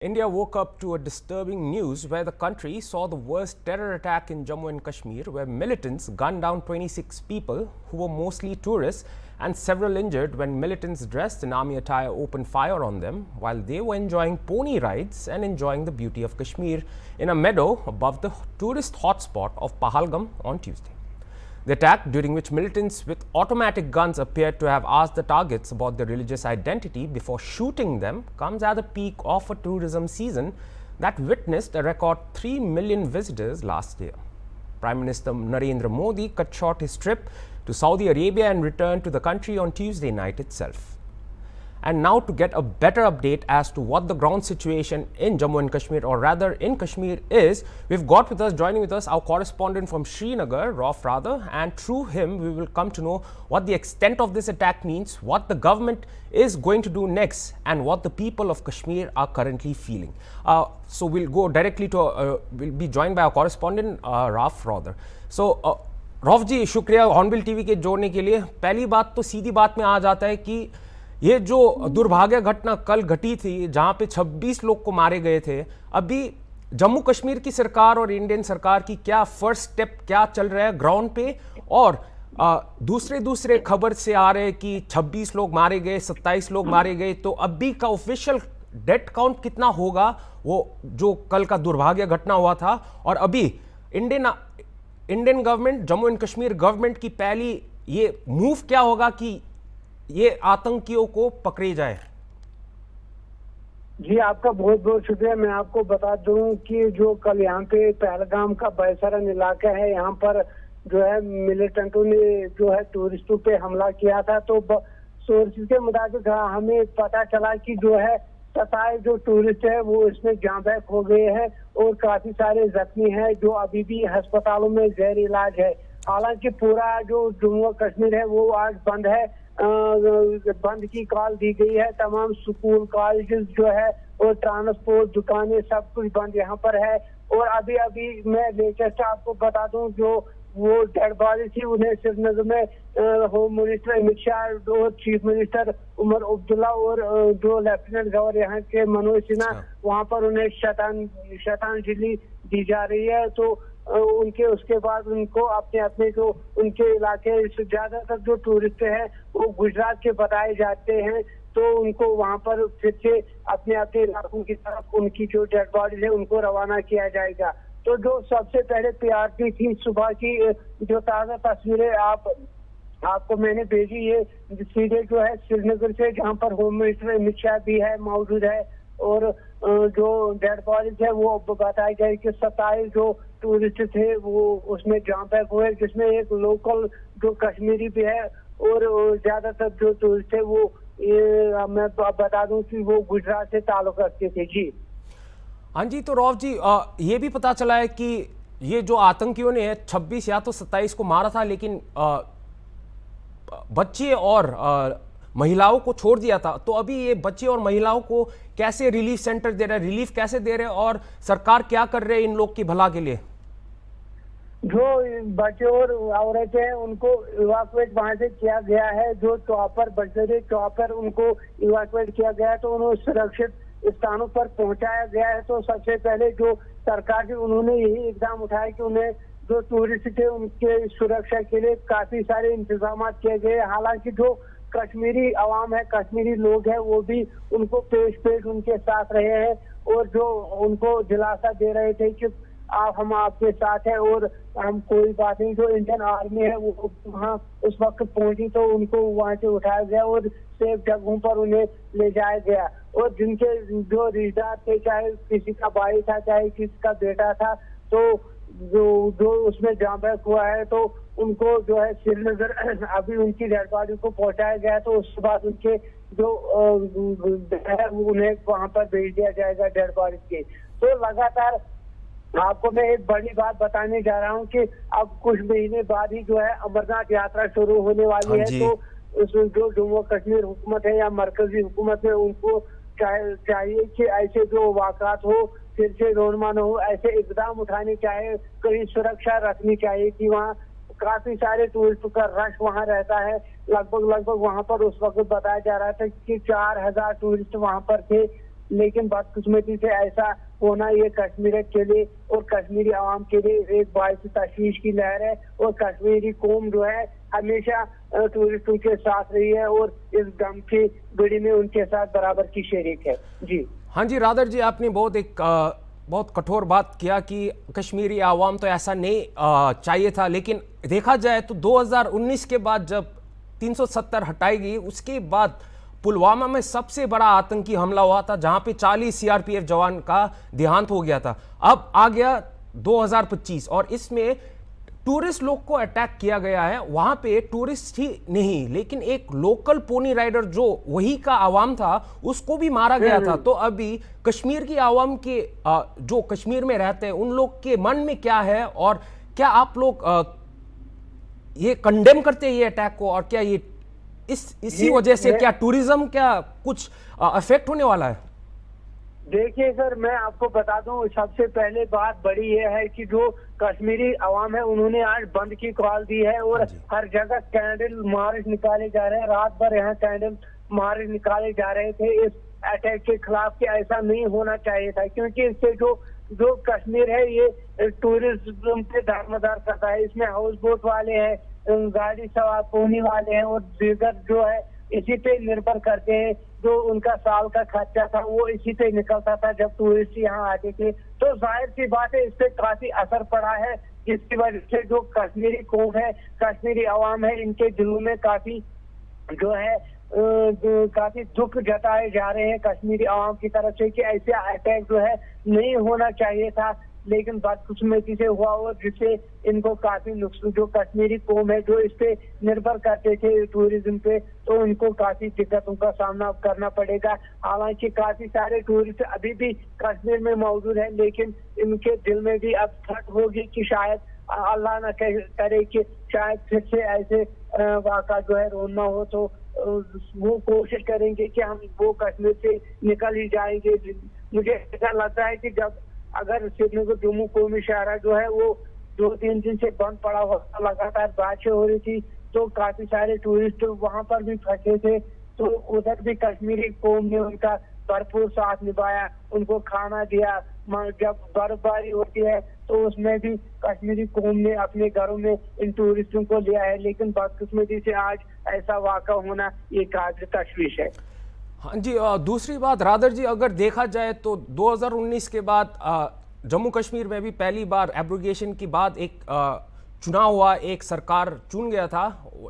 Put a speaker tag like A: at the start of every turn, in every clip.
A: India woke up to a disturbing news where the country saw the worst terror attack in Jammu and Kashmir, where militants gunned down 26 people who were mostly tourists and several injured when militants dressed in army attire opened fire on them while they were enjoying pony rides and enjoying the beauty of Kashmir in a meadow above the tourist hotspot of Pahalgam on Tuesday. The attack, during which militants with automatic guns appeared to have asked the targets about their religious identity before shooting them, comes at the peak of a tourism season that witnessed a record 3 million visitors last year. Prime Minister Narendra Modi cut short his trip to Saudi Arabia and returned to the country on Tuesday night itself. And now, to get a better update as to what the ground situation in Jammu and Kashmir, or rather in Kashmir, is, we've got with us, joining with us, our correspondent from Srinagar, Rauf Radha, and through him we will come to know what the extent of this attack means, what the government is going to do next, and what the people of Kashmir are currently feeling. So we'll go directly to, we'll be joined by our correspondent, Rauf Radha. So, Rauf जी, शुक्रिया hornbill TV के जोड़ने के लिए। पहली बात तो सीधी बात में आ जाता है कि ये जो दुर्भाग्य घटना कल घटी थी, जहां पे 26 लोग को मारे गए थे, अभी जम्मू कश्मीर की सरकार और इंडियन सरकार की क्या फर्स्ट स्टेप क्या चल रहा है ग्राउंड पे, और दूसरे खबर से आ रहे हैं कि 26 लोग मारे गए, 27 लोग मारे गए, तो अभी का ऑफिशियल डेथ काउंट कितना होगा, वो जो कल का दुर्भाग्य घटना हुआ था, और अभी Indian government, Jammu and Kashmir government की पहली ये मूव क्या होगा कि ये आतंकियों को पकड़े जाए?
B: जी, आपका बहुत बहुत शुक्रिया। मैं आपको बता दूं कि जो कल यहाँ पे पहलगाम का बैसरन इलाका है, यहाँ पर जो है मिलिटेंटों ने जो है टूरिस्टों पे हमला किया था। तो सोर्सेज के मुताबिक हमें पता चला कि जो है 27 जो टूरिस्ट है वो इसमें जाँ बहक हो गए हैं और काफी सारे जख्मी हैं जो अभी भी अस्पतालों में जेर इलाज है। हालांकि पूरा जो जम्मू कश्मीर है वो आज बंद है, बंद की कॉल दी गई है। तमाम स्कूल, कॉलेजेस जो है और ट्रांसपोर्ट, दुकानें, सब कुछ बंद यहाँ पर है। और अभी मैं लेटेस्ट आपको बता दूं, जो वो डेड बॉडी थी उन्हें श्रीनगर में होम मिनिस्टर अमित शाह और चीफ मिनिस्टर उमर अब्दुल्ला और जो लेफ्टिनेंट गवर्नर यहाँ के मनोज सिन्हा, वहाँ पर उन्हें श्रद्धांजलि दी जा रही है। तो उनके उसके बाद उनको अपने जो उनके इलाके से ज्यादातर जो टूरिस्ट हैं वो गुजरात के बताए जाते हैं, तो उनको वहां पर फिर से अपने इलाकों की तरफ उनकी जो डेड बॉडीज है उनको रवाना किया जाएगा। तो जो सबसे पहले प्रायोरिटी थी, सुबह की जो ताजा तस्वीरें आपको मैंने भेजी, ये सीधे जो है श्रीनगर से, जहाँ पर होम मिनिस्टर अमित शाह भी है मौजूद है, और जो डेड बॉडीज है वो बताया गया कि 27 जो टूरिस्ट थे वो उसमें जाँ बहक हुए, जिसमें एक लोकल जो कश्मीरी भी है, और ज्यादातर जो टूरिस्ट थे वो मैं बता दूं कि वो गुजरात से ताल्लुक रखते थे। जी
A: हाँ जी, तो रौफ जी, ये भी पता चला है कि ये जो आतंकियों ने 26 या तो 27 को मारा था, लेकिन बच्चे और महिलाओं को छोड़ दिया था। तो अभी ये बच्चे और महिलाओं को कैसे रिलीफ सेंटर दे रहे हैं, रिलीफ कैसे दे रहे हैं, और सरकार क्या कर रहे हैं इन लोग की भला के लिए?
B: जो बच्चे और औरतें हैं उनको इवाकुएट वहां से किया गया है। जो चॉपर बच्चे चॉपर उनको इवाकुएट किया गया है, तो उन्हें सुरक्षित स्थानों पर पहुंचाया गया है। तो सबसे पहले जो सरकार की उन्होंने यही इकदाम उठाया कि उन्हें जो टूरिस्ट थे उनके सुरक्षा के लिए काफी सारे इंतजाम किए गए। हालांकि जो कश्मीरी अवाम है, कश्मीरी लोग हैं, वो भी उनको पेश उनके साथ रहे हैं और जो उनको दिलासा दे रहे थे कि हम आपके साथ हैं और हम कोई बात नहीं। जो इंडियन आर्मी है वो वहाँ उस वक्त पहुंची, तो उनको वहां से उठाया गया और सेफ जगहों पर उन्हें ले जाया गया। और जिनके जो रिश्तेदार थे, चाहे किसी का भाई था, चाहे किसी का बेटा था, तो जो उसमें जाँ बहक हुआ है, तो उनको जो है श्रीनगर अभी उनकी डेड बॉडी को पहुंचाया गया। तो उसके बाद उनके जो है उन्हें वहां पर भेज दिया जाएगा डेड बॉडी के। तो लगातार आपको मैं एक बड़ी बात बताने जा रहा हूँ कि अब कुछ महीने बाद ही जो है अमरनाथ यात्रा शुरू होने वाली है। तो उस जो जम्मू कश्मीर हुकूमत है या मरकजी हुकूमत है, उनको चाहिए कि ऐसे जो वाक़ात हो फिर से रोनमा न हो, ऐसे इकदाम उठाने चाहिए, कहीं सुरक्षा रखनी चाहिए कि वहाँ काफी सारे टूरिस्ट का रश वहाँ रहता है। लगभग वहाँ पर उस वक्त बताया जा रहा था कि 4000 टूरिस्ट वहाँ पर थे। लेकिन बदकिस्मती से ऐसा होना ये कश्मीर के लिए और कश्मीरी आवाम के लिए एक बाइस तशवीश की लहर है। और कश्मीरी कौम जो है हमेशा टूरिस्टों के साथ रही है और इस गम की घड़ी में उनके साथ बराबर की शरीक है। जी
A: हाँ जी रादर जी, आपने बहुत कठोर बात किया कि कश्मीरी आवाम तो ऐसा नहीं चाहिए था, लेकिन देखा जाए तो 2019 के बाद जब 370 हटाई गई, उसके बाद पुलवामा में सबसे बड़ा आतंकी हमला हुआ था जहां पे 40 सीआरपीएफ जवान का देहांत हो गया था। अब आ गया 2025 और इसमें टूरिस्ट लोग को अटैक किया गया है। वहां पे टूरिस्ट ही नहीं, लेकिन एक लोकल पोनी राइडर जो वही का आवाम था उसको भी मारा गया था। तो अभी कश्मीर की आवाम के जो कश्मीर में रहते हैं उन लोग के मन में क्या है, और क्या आप लोग ये कंडेम करते हैं ये अटैक को, और क्या ये इसी वजह से क्या टूरिज्म क्या कुछ अफेक्ट होने वाला है?
B: देखिए सर, मैं आपको बता दूं, सबसे पहले बात बड़ी ये है कि जो कश्मीरी अवाम है उन्होंने आज बंद की कॉल दी है और हर जगह कैंडल मार्च निकाले जा रहे हैं। रात भर यहाँ कैंडल मार्च निकाले जा रहे थे इस अटैक के खिलाफ कि ऐसा नहीं होना चाहिए था, क्योंकि इससे जो कश्मीर है ये टूरिज्म पे दारोमदार करता है। इसमें हाउस बोट वाले हैं, गाड़ी सवार पोनी वाले हैं और दीगर जो है इसी पे निर्भर करते हैं। जो उनका साल का खर्चा था वो इसी पे निकलता था जब टूरिस्ट यहाँ आते थे। तो जाहिर सी बात है इस पे काफी असर पड़ा है, जिसकी वजह से जो कश्मीरी कौम है, कश्मीरी अवाम है, इनके दिलों में काफी जो है काफी दुख जताए जा रहे हैं कश्मीरी अवाम की तरफ से कि ऐसे अटैक जो है नहीं होना चाहिए था, लेकिन बदकिस्मती से हुआ और जिससे इनको काफी नुकसान, जो कश्मीरी कौम है जो इस पे निर्भर करते थे टूरिज्म पे, तो उनको काफी दिक्कतों का सामना करना पड़ेगा। हालांकि काफी सारे टूरिस्ट अभी भी कश्मीर में मौजूद है, लेकिन इनके दिल में भी अब थक होगी कि शायद अल्लाह न करे कि शायद फिर से ऐसे वाक़ा जो है रोना हो, तो वो कोशिश करेंगे कि हम वो कश्मीर से निकल ही जाएंगे। मुझे ऐसा लगता है कि जब अगर श्रीनगर जम्मू कौमी शहरा जो है वो 2-3 दिन से बंद पड़ा हुआ, लगातार बारिशें हो रही थी, तो काफी सारे टूरिस्ट वहां पर भी फंसे थे। तो उधर भी कश्मीरी कौम ने उनका भरपूर साथ निभाया, उनको खाना दिया। जब बर्फबारी होती है तो उसमें भी कश्मीरी कौम ने अपने घरों में इन टूरिस्टों को लिया है, लेकिन बदकिस्मती से आज ऐसा वाक़ा होना ये काबिल तशवीश है।
A: हाँ जी, दूसरी बात रादर जी, अगर देखा जाए तो 2019 के बाद जम्मू कश्मीर में भी पहली बार एब्रोगेशन के बाद एक चुनाव हुआ, एक सरकार चुन गया था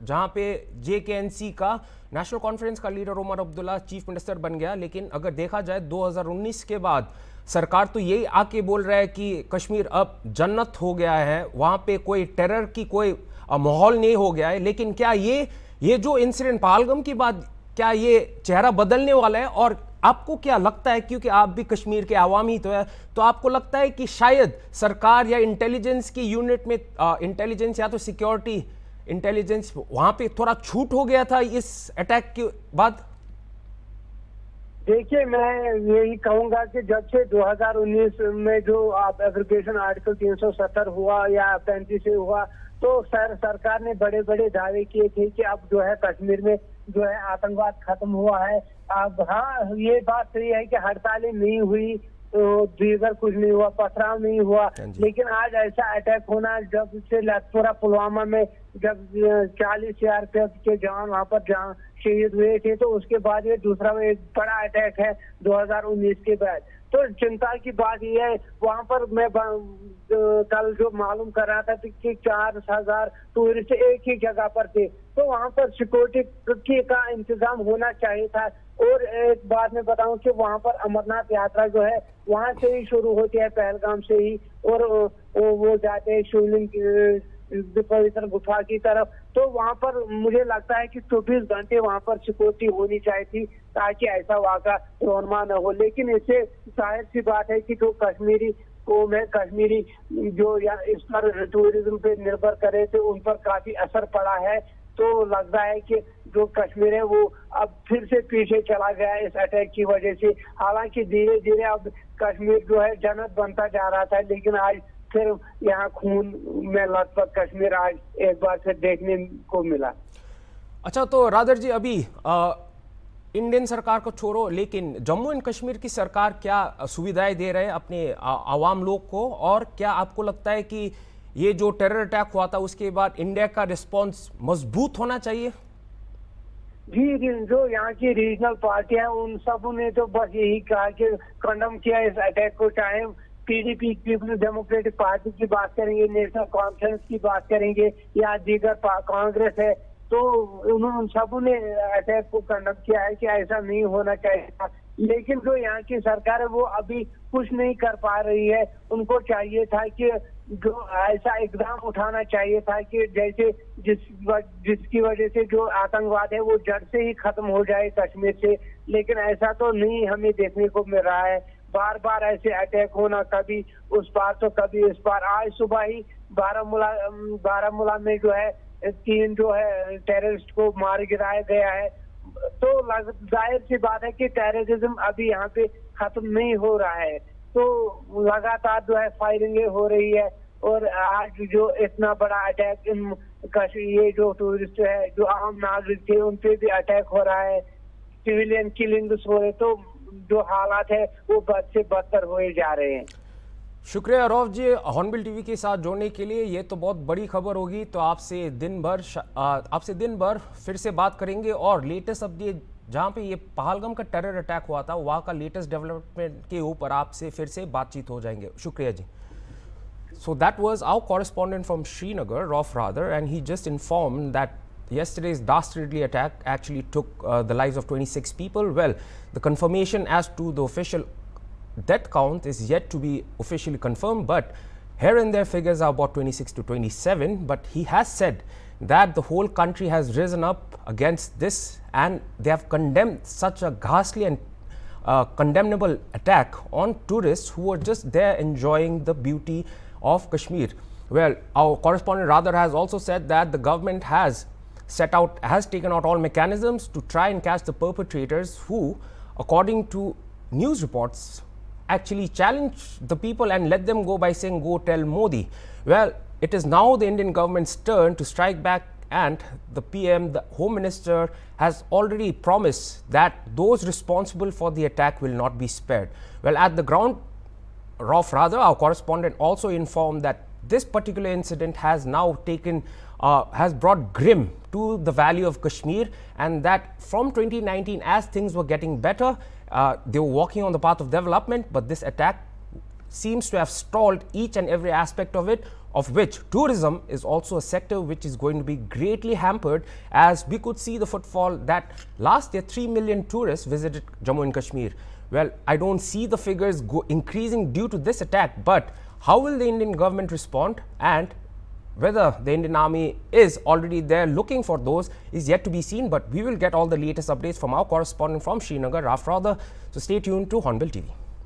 A: जहां पे JKNC का नेशनल कॉन्फ्रेंस का leader Omar Abdullah chief minister बन गया। लेकिन अगर देखा जाए 2019 के बाद सरकार तो यही आके बोल रहा है कि कश्मीर अब जन्नत हो गया है, वहां पे कोई टेरर की कोई माहौल नहीं हो गया है। लेकिन क्या ये जो इंसिडेंट पहलगाम के बाद क्या ये चेहरा बदलने वाला है, और आपको क्या लगता है, क्योंकि आप भी कश्मीर के आवामी तो है, तो आपको लगता है कि शायद सरकार या इंटेलिजेंस की यूनिट में इंटेलिजेंस या तो सिक्योरिटी इंटेलिजेंस वहां पे थोड़ा छूट हो गया था इस अटैक के बाद?
B: देखिए, मैं यही कहूंगा कि जब से 2019 में जो आप एग्रीगेशन आर्टिकल 370 हुआ या 35 से हुआ, तो सरकार ने बड़े बड़े दावे किए थे कि अब जो है कश्मीर में जो है आतंकवाद खत्म हुआ है। अब हाँ, ये बात सही है कि हड़तालें नहीं हुई, तो दीगर कुछ नहीं हुआ, पथराव नहीं हुआ, लेकिन आज ऐसा अटैक होना, जब से पूरा पुलवामा में जब 40 सीआरपीएफ के जवान वहां पर शहीद हुए थे, तो उसके बाद ये दूसरा एक बड़ा अटैक है 2019 के बाद। तो चिंता की बात यह है, वहां पर मैं कल जो मालूम कर रहा था कि 4000 टूरिस्ट एक ही जगह पर थे, तो वहां पर सिक्योरिटी का इंतजाम होना चाहिए था। और एक बात मैं बताऊं कि वहां पर अमरनाथ यात्रा जो है वहां से ही शुरू होती है, पहलगाम से ही, और वो जाते हैं शिवलिंग पवित्र गुफा की तरफ। तो वहां पर मुझे लगता है कि 24 घंटे वहां पर सिक्योरिटी होनी चाहिए थी, ताकि ऐसा वाक़ा रोनमा न हो। लेकिन इससे जाहिर सी बात है कि जो कश्मीरी कौम है, कश्मीरी जो या इस पर टूरिज्म पे निर्भर करे थे, उन पर काफी असर पड़ा है। तो लगता है कि जो कश्मीर है वो अब फिर से पीछे चला गया है इस अटैक की वजह से। हालांकि धीरे धीरे अब कश्मीर जो है जन्नत बनता जा रहा था, लेकिन आज फिर यहाँ खून में लथपथ कश्मीर आज एक बार फिर देखने को मिला।
A: अच्छा, तो रादर जी, अभी इंडियन सरकार को छोड़ो, लेकिन जम्मू एंड कश्मीर की सरकार क्या सुविधाएं दे रहे हैं अपने आवाम लोग को, और क्या आपको लगता है कि ये जो टेरर अटैक हुआ था उसके बाद इंडिया का रिस्पांस मजबूत होना चाहिए?
B: जी, जो यहाँ की रीजनल पार्टियां उन सब ने तो बस यही कहा कि कंडम किया इस अटैक को, चाहे पीडीपी पीपल्स डेमोक्रेटिक पार्टी की बात करेंगे, नेशनल कॉन्फ्रेंस की बात करेंगे या दीगर कांग्रेस है, तो उन सब ने अटैक को कंडम किया है कि ऐसा नहीं होना चाहिए था। लेकिन जो यहाँ की सरकार है वो अभी कुछ नहीं कर पा रही है। उनको चाहिए था कि जो ऐसा इकदाम उठाना चाहिए था कि जैसे जिसकी वजह से जो आतंकवाद है वो जड़ से ही खत्म हो जाए कश्मीर से, लेकिन ऐसा तो नहीं हमें देखने को मिल रहा है। बार बार ऐसे अटैक होना, कभी उस पार तो कभी इस पार। आज सुबह ही बारामूला में जो है 3 जो है टेररिस्ट को मार गिराया गया है। तो जाहिर सी बात है कि टेररिज्म अभी यहाँ पे खत्म नहीं हो रहा है, तो लगातार जो है फायरिंगें हो रही है। और आज जो इतना बड़ा अटैक ये जो टूरिस्ट है, जो आम नागरिक थे, उन पे भी अटैक हो रहा है, सिविलियन किलिंग्स हो रहे, तो जो हालात है वो बद से बदतर हुए जा रहे हैं।
A: शुक्रिया रौफ जी हॉर्नबिल टीवी के साथ जोड़ने के लिए। ये तो बहुत बड़ी खबर होगी, तो आपसे दिन भर फिर से बात करेंगे और लेटेस्ट अपडेट जहाँ पे ये पहलगाम का टेरर अटैक हुआ था वहाँ का लेटेस्ट डेवलपमेंट के ऊपर आपसे फिर से बातचीत हो जाएंगे। शुक्रिया जी। So that was our correspondent from Srinagar, Rauf Radar, and he just informed that yesterday's dastardly attack actually took the lives of 26 people. Well, the confirmation as to the official death count is yet to be officially confirmed, but here and there figures are about 26 to 27. But he has said that the whole country has risen up against this and they have condemned such a ghastly and condemnable attack on tourists who were just there enjoying the beauty of Kashmir. Well, our correspondent Radar has also said that the government has taken out all mechanisms to try and catch the perpetrators who, according to news reports, actually challenged the people and let them go by saying, "Go tell Modi." Well, it is now the Indian government's turn to strike back, and the PM, the Home Minister, has already promised that those responsible for the attack will not be spared. Well, at the ground, Rauf Radar, our correspondent, also informed that this particular incident has now has brought grim to the valley of Kashmir, and that from 2019, as things were getting better, they were walking on the path of development, but this attack seems to have stalled each and every aspect of it, of which tourism is also a sector which is going to be greatly hampered, as we could see the footfall that last year 3 million tourists visited Jammu and Kashmir. Well, I don't see the figures increasing due to this attack, but how will the Indian government respond, and whether the Indian Army is already there looking for those is yet to be seen. But we will get all the latest updates from our correspondent from Srinagar, Rauf Radar. So stay tuned to Hornbill TV.